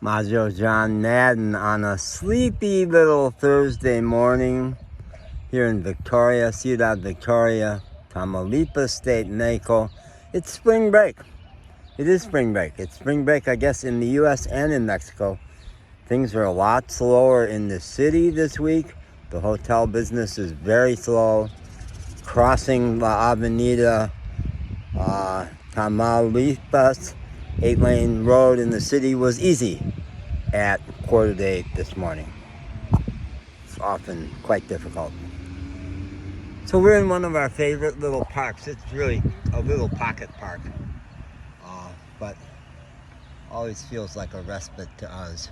Majo John Madden on a sleepy little Thursday morning here in Victoria, Ciudad Victoria, Tamaulipas State, Mexico. It's spring break. It is spring break. It's spring break, I guess, in the U.S. and in Mexico. Things are a lot slower in the city this week. The hotel business is very slow. Crossing La Avenida Tamaulipas 8-lane road in the city was easy at 7:45 this morning. It's often quite difficult. So we're in one of our favorite little parks. It's really a little pocket park, but always feels like a respite to us.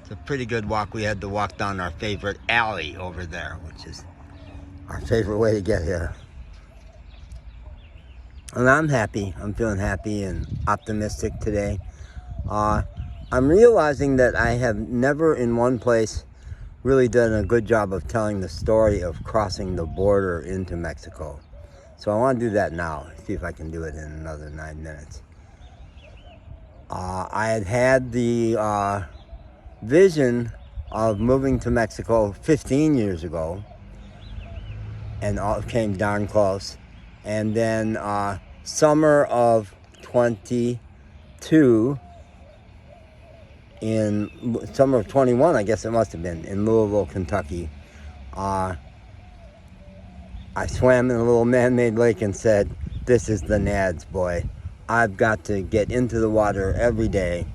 It's a pretty good walk. We had to walk down our favorite alley over there, which is our favorite way to get here. And I'm happy. I'm feeling happy and optimistic today. I'm realizing that I have never in one place really done a good job of telling the story of crossing the border into Mexico. So I want to do that now, see if I can do it in another 9 minutes. I had the vision of moving to Mexico 15 years ago and came darn close. And then summer of 22, in summer of 21, I guess it must have been, in Louisville, Kentucky, I swam in a little man-made lake and said, this is the Nads, boy. I've got to get into the water every day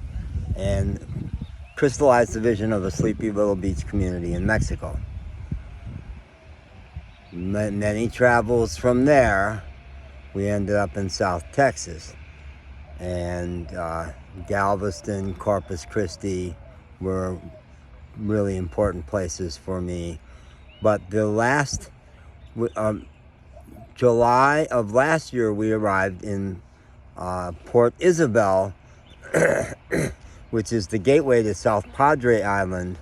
and crystallize the vision of a sleepy little beach community in Mexico. Many travels from there, we ended up in South Texas, and Galveston, Corpus Christi were really important places for me. But the last July of last year, we arrived in Port Isabel, which is the gateway to South Padre Island,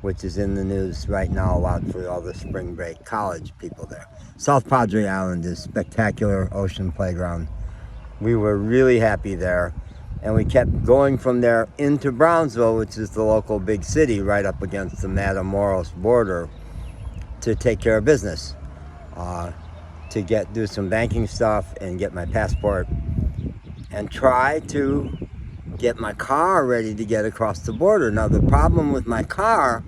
which is in the news right now a lot for all the spring break college people there. South Padre Island is a spectacular ocean playground. We were really happy there, and we kept going from there into Brownsville, which is the local big city right up against the Matamoros border, to take care of business, to do some banking stuff and get my passport and try to get my car ready to get across the border. Now, the problem with my car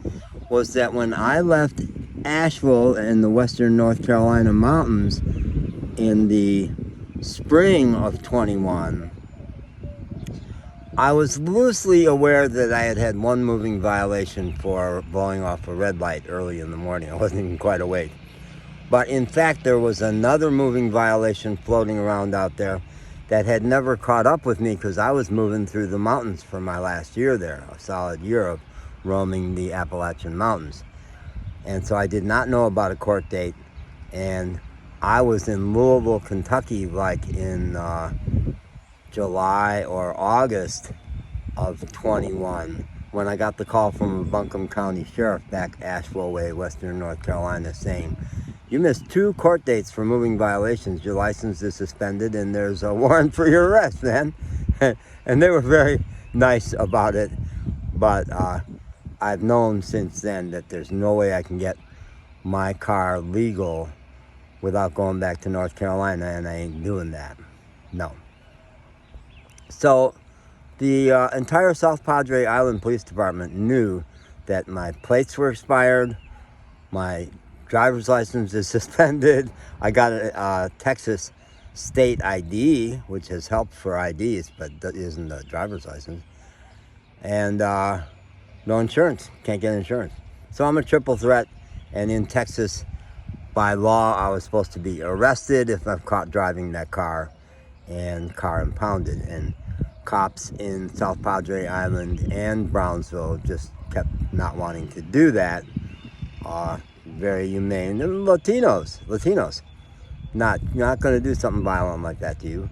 was that when I left Asheville in the western North Carolina mountains in the spring of 21, I was loosely aware that I had had one moving violation for blowing off a red light early in the morning. I wasn't even quite awake. But in fact, there was another moving violation floating around out there that had never caught up with me because I was moving through the mountains for my last year there, a solid year of roaming the Appalachian Mountains. And so I did not know about a court date, and I was in Louisville, Kentucky, like in July or August of 21, when I got the call from a Buncombe County Sheriff back Asheville way, western North Carolina, saying, you missed 2 court dates for moving violations. Your license is suspended and there's a warrant for your arrest, man. And they were very nice about it. But I've known since then that there's no way I can get my car legal without going back to North Carolina, and I ain't doing that. No. So the entire South Padre Island Police Department knew that my plates were expired, my driver's license is suspended. I got a Texas state ID, which has helped for IDs, but that isn't a driver's license. And no insurance, can't get insurance. So I'm a triple threat, and in Texas, by law, I was supposed to be arrested if I'm caught driving that car and car impounded. And cops in South Padre Island and Brownsville just kept not wanting to do that. Very humane. And Latinos, not going to do something violent like that to you.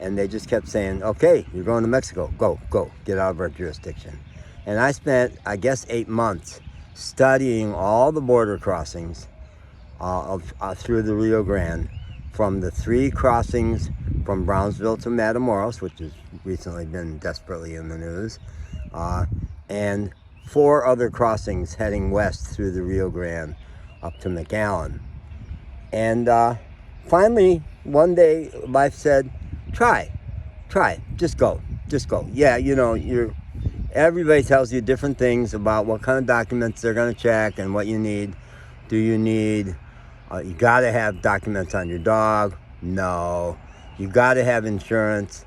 And they just kept saying, okay, you're going to Mexico, go, get out of our jurisdiction. And I spent, I guess, 8 months studying all the border crossings through the Rio Grande, from the 3 crossings from Brownsville to Matamoros, which has recently been desperately in the news, and 4 other crossings heading west through the Rio Grande up to McAllen. And finally, one day, life said, try, just go. Yeah, you know, everybody tells you different things about what kind of documents they're going to check and what you need. Do you need, you got to have documents on your dog? No. You got to have insurance?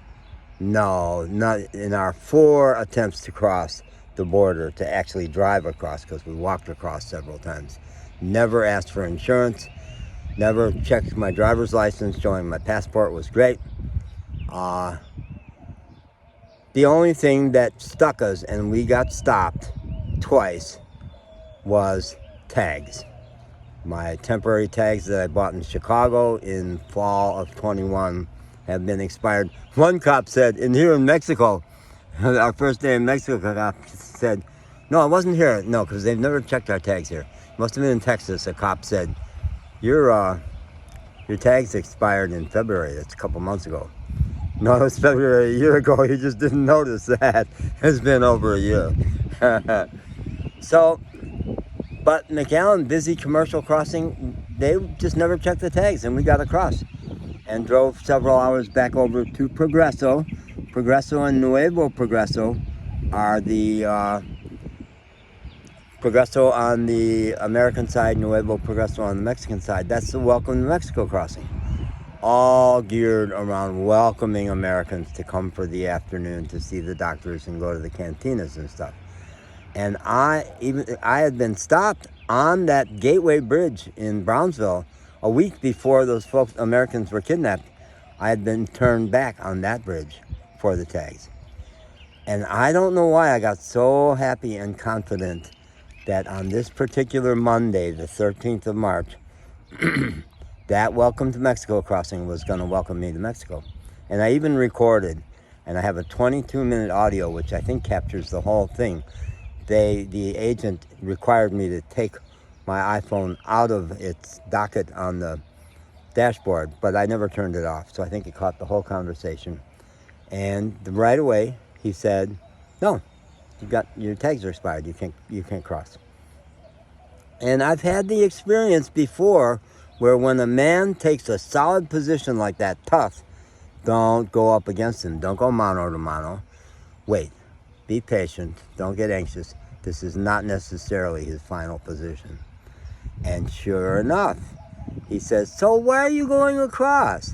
No. Not in our 4 attempts to cross the border, to actually drive across, because we walked across several times. Never asked for insurance. Never checked my driver's license showing my passport was great. The only thing that stuck us, and we got stopped twice, was tags. My temporary tags that I bought in Chicago in fall of 21 have been expired. One cop said, here in Mexico, our first day in Mexico, the cop said, no, I wasn't here. No, because they've never checked our tags here. Must have been in Texas. A cop said, your tags expired in February. That's a couple months ago. No, it was February a year ago. You just didn't notice that. It's been over a year. So, but McAllen, busy commercial crossing, they just never checked the tags, and we got across and drove several hours back over to Progreso. Progreso and Nuevo Progreso are the Progreso on the American side, Nuevo Progreso on the Mexican side. That's the Welcome to Mexico crossing. All geared around welcoming Americans to come for the afternoon to see the doctors and go to the cantinas and stuff. And I had been stopped on that Gateway Bridge in Brownsville a week before those folks, Americans, were kidnapped. I had been turned back on that bridge for the tags. And I don't know why I got so happy and confident that on this particular Monday, the 13th of March, that Welcome to Mexico crossing was going to welcome me to Mexico. And I even recorded, and I have a 22-minute audio, which I think captures the whole thing. The agent required me to take my iPhone out of its docket on the dashboard, but I never turned it off, so I think it caught the whole conversation. And right away, he said, no, your tags are expired, you can't cross. And I've had the experience before where when a man takes a solid position like that, tough, don't go up against him. Don't go mano to mano. Wait. Be patient. Don't get anxious. This is not necessarily his final position. And sure enough, he says, so why are you going across?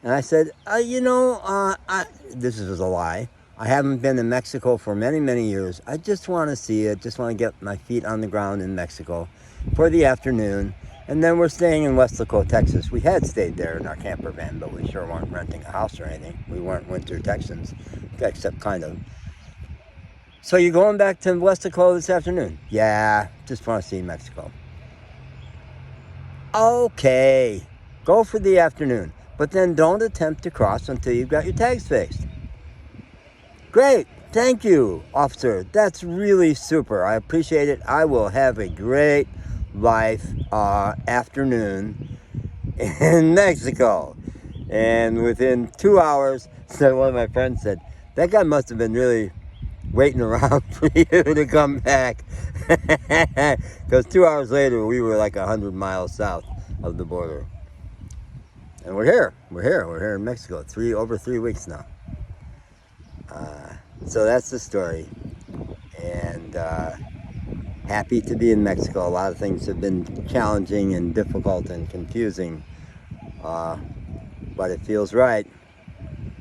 And I said, this is a lie. I haven't been in Mexico for many, many years. I just want to see it. Just want to get my feet on the ground in Mexico for the afternoon. And then we're staying in Weslaco, Texas. We had stayed there in our camper van, but we sure weren't renting a house or anything. We weren't winter Texans, except kind of. So you're going back to Weslaco this afternoon? Yeah, just want to see Mexico. Okay, go for the afternoon. But then don't attempt to cross until you've got your tags fixed. Great, thank you, officer. That's really super. I appreciate it. I will have a great life afternoon in Mexico. And within 2 hours, so one of my friends said, that guy must have been really waiting around for you to come back. Because 2 hours later, we were like 100 miles south of the border. And we're here in Mexico, over 3 weeks now. So that's the story. And happy to be in Mexico. A lot of things have been challenging and difficult and confusing, but it feels right.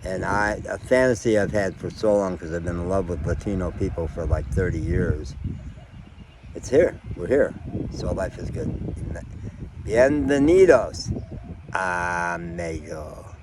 And a fantasy I've had for so long, because I've been in love with Latino people for like 30 years. It's here. We're here. So life is good. Bienvenidos, amigo.